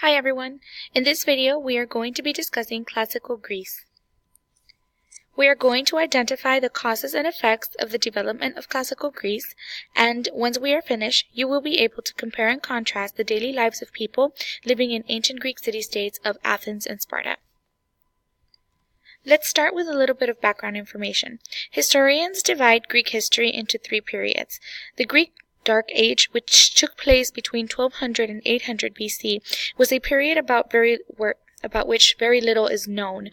Hi everyone! In this video we are going to be discussing classical Greece. We are going to identify the causes and effects of the development of classical Greece, and once we are finished, you will be able to compare and contrast the daily lives of people living in ancient Greek city-states of Athens and Sparta. Let's start with a little bit of background information. Historians divide Greek history into three periods. The Greek Dark Age, which took place between 1200 and 800 BC, was a period about which very little is known.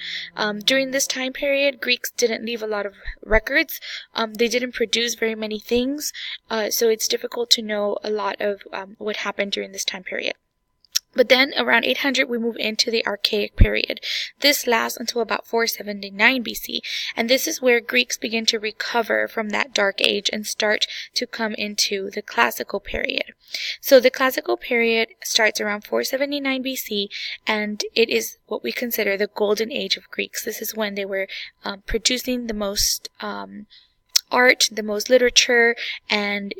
During this time period, Greeks didn't leave a lot of records. They didn't produce very many things, so it's difficult to know a lot of what happened during this time period. But then, around 800, we move into the Archaic period. This lasts until about 479 BC, and this is where Greeks begin to recover from that Dark Age and start to come into the Classical period. So the Classical period starts around 479 BC, and it is what we consider the Golden Age of Greeks. This is when they were producing the most art, the most literature, and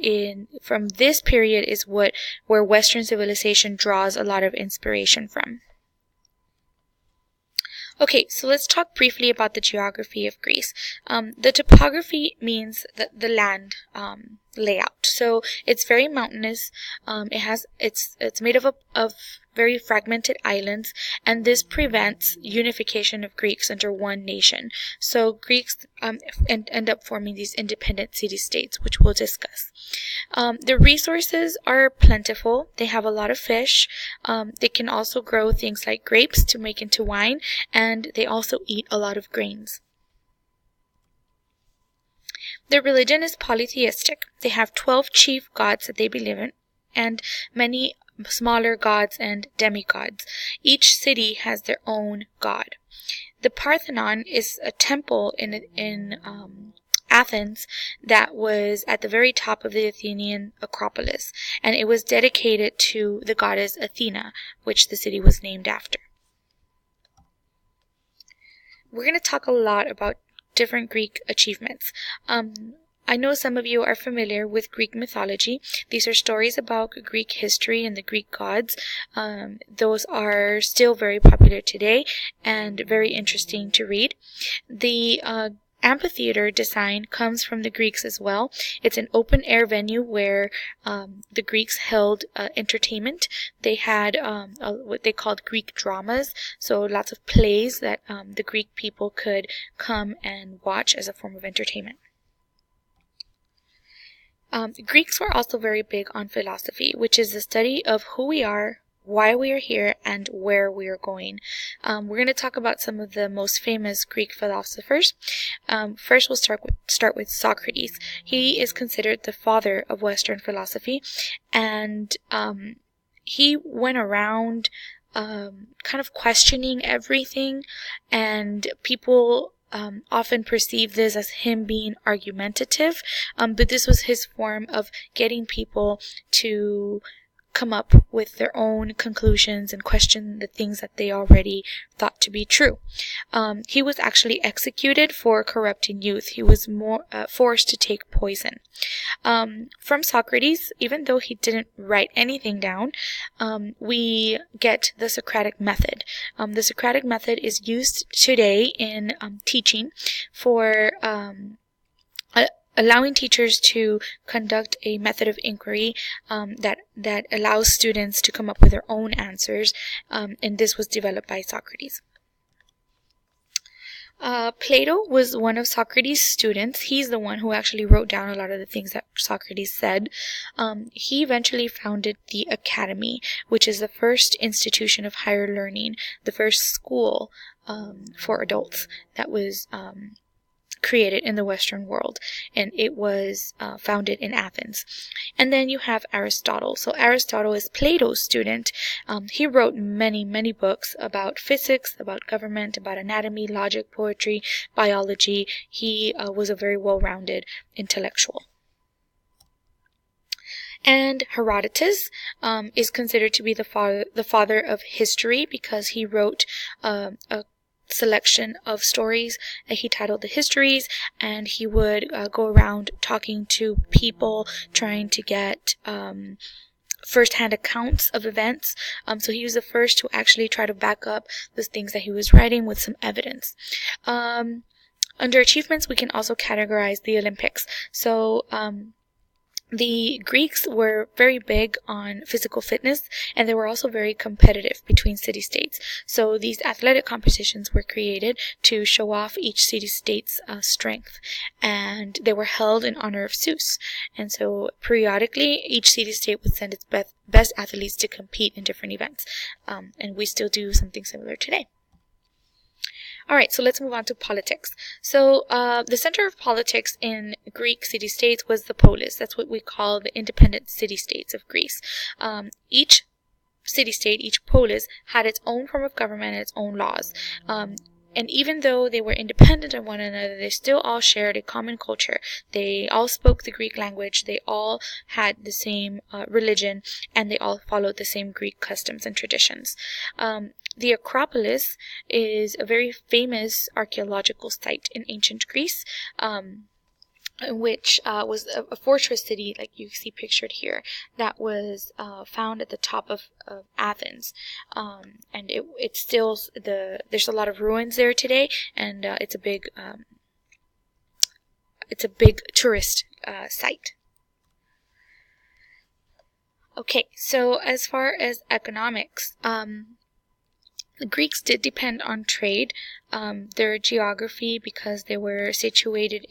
from this period is where Western civilization draws a lot of inspiration from. Okay, so let's talk briefly about the geography of Greece. The topography means the land layout. So it's very mountainous. It's made of very fragmented islands, and this prevents unification of Greeks under one nation. So Greeks end up forming these independent city-states, which we'll discuss. The resources are plentiful. They have a lot of fish. They can also grow things like grapes to make into wine, and they also eat a lot of grains. Their religion is polytheistic. They have 12 chief gods that they believe in, and many smaller gods and demigods. Each city has their own god. The Parthenon is a temple in Athens that was at the very top of the Athenian Acropolis, and it was dedicated to the goddess Athena, which the city was named after. We're going to talk a lot about different Greek achievements. I know some of you are familiar with Greek mythology. These are stories about Greek history and the Greek gods. Those are still very popular today and very interesting to read. The amphitheater design comes from the Greeks as well. It's an open-air venue where the Greeks held entertainment. They had what they called Greek dramas, so lots of plays that the Greek people could come and watch as a form of entertainment. The Greeks were also very big on philosophy, which is the study of who we are, why we are here, and where we are going. We're going to talk about some of the most famous Greek philosophers. First, we'll start with Socrates. He is considered the father of Western philosophy, and he went around kind of questioning everything, and people often perceive this as him being argumentative, but this was his form of getting people to come up with their own conclusions and question the things that they already thought to be true. He was actually executed for corrupting youth. He was forced to take poison. From Socrates, even though he didn't write anything down, we get the Socratic method. The Socratic method is used today in teaching for allowing teachers to conduct a method of inquiry that allows students to come up with their own answers, and this was developed by Socrates. Plato was one of Socrates' students. He's the one who actually wrote down a lot of the things that Socrates said. He eventually founded the Academy, which is the first institution of higher learning, the first school for adults that was created in the Western world, and it was founded in Athens. And then you have Aristotle. So Aristotle is Plato's student. He wrote many books about physics, about government, about anatomy, logic, poetry, biology. He was a very well-rounded intellectual. And Herodotus is considered to be the father of history, because he wrote a selection of stories that he titled the Histories, and he would go around talking to people, trying to get first-hand accounts of events. So he was the first to actually try to back up the things that he was writing with some evidence. Under achievements, we can also categorize the Olympics. So the Greeks were very big on physical fitness, and they were also very competitive between city-states. So these athletic competitions were created to show off each city-state's strength, and they were held in honor of Zeus. And so periodically, each city-state would send its best athletes to compete in different events, and we still do something similar today. Alright, so let's move on to politics. So the center of politics in Greek city-states was the polis. That's what we call the independent city-states of Greece. Each city-state, each polis, had its own form of government and its own laws. And even though they were independent of one another, they still all shared a common culture. They all spoke the Greek language, they all had the same religion, and they all followed the same Greek customs and traditions. The Acropolis is a very famous archaeological site in ancient Greece, which was a fortress city, like you see pictured here, that was found at the top of Athens. And it's still, there's a lot of ruins there today, and it's a big tourist site. Okay, so as far as economics, the Greeks did depend on trade. Their geography, because they were situated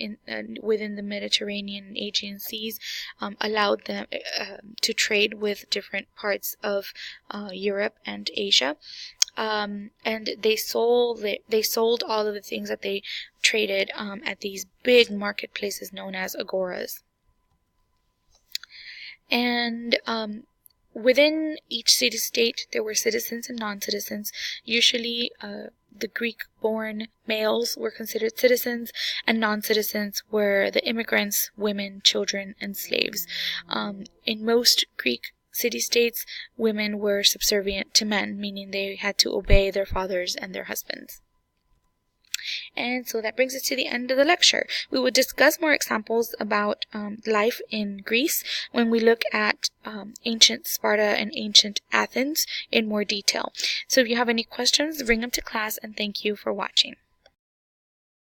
within the Mediterranean and Aegean seas, allowed them to trade with different parts of Europe and Asia. And they sold all of the things that they traded at these big marketplaces known as agoras. And within each city-state, there were citizens and non-citizens. Usually, the Greek-born males were considered citizens, and non-citizens were the immigrants, women, children, and slaves. In most Greek city-states, women were subservient to men, meaning they had to obey their fathers and their husbands. And so that brings us to the end of the lecture. We will discuss more examples about life in Greece when we look at ancient Sparta and ancient Athens in more detail. So if you have any questions, bring them to class, and thank you for watching.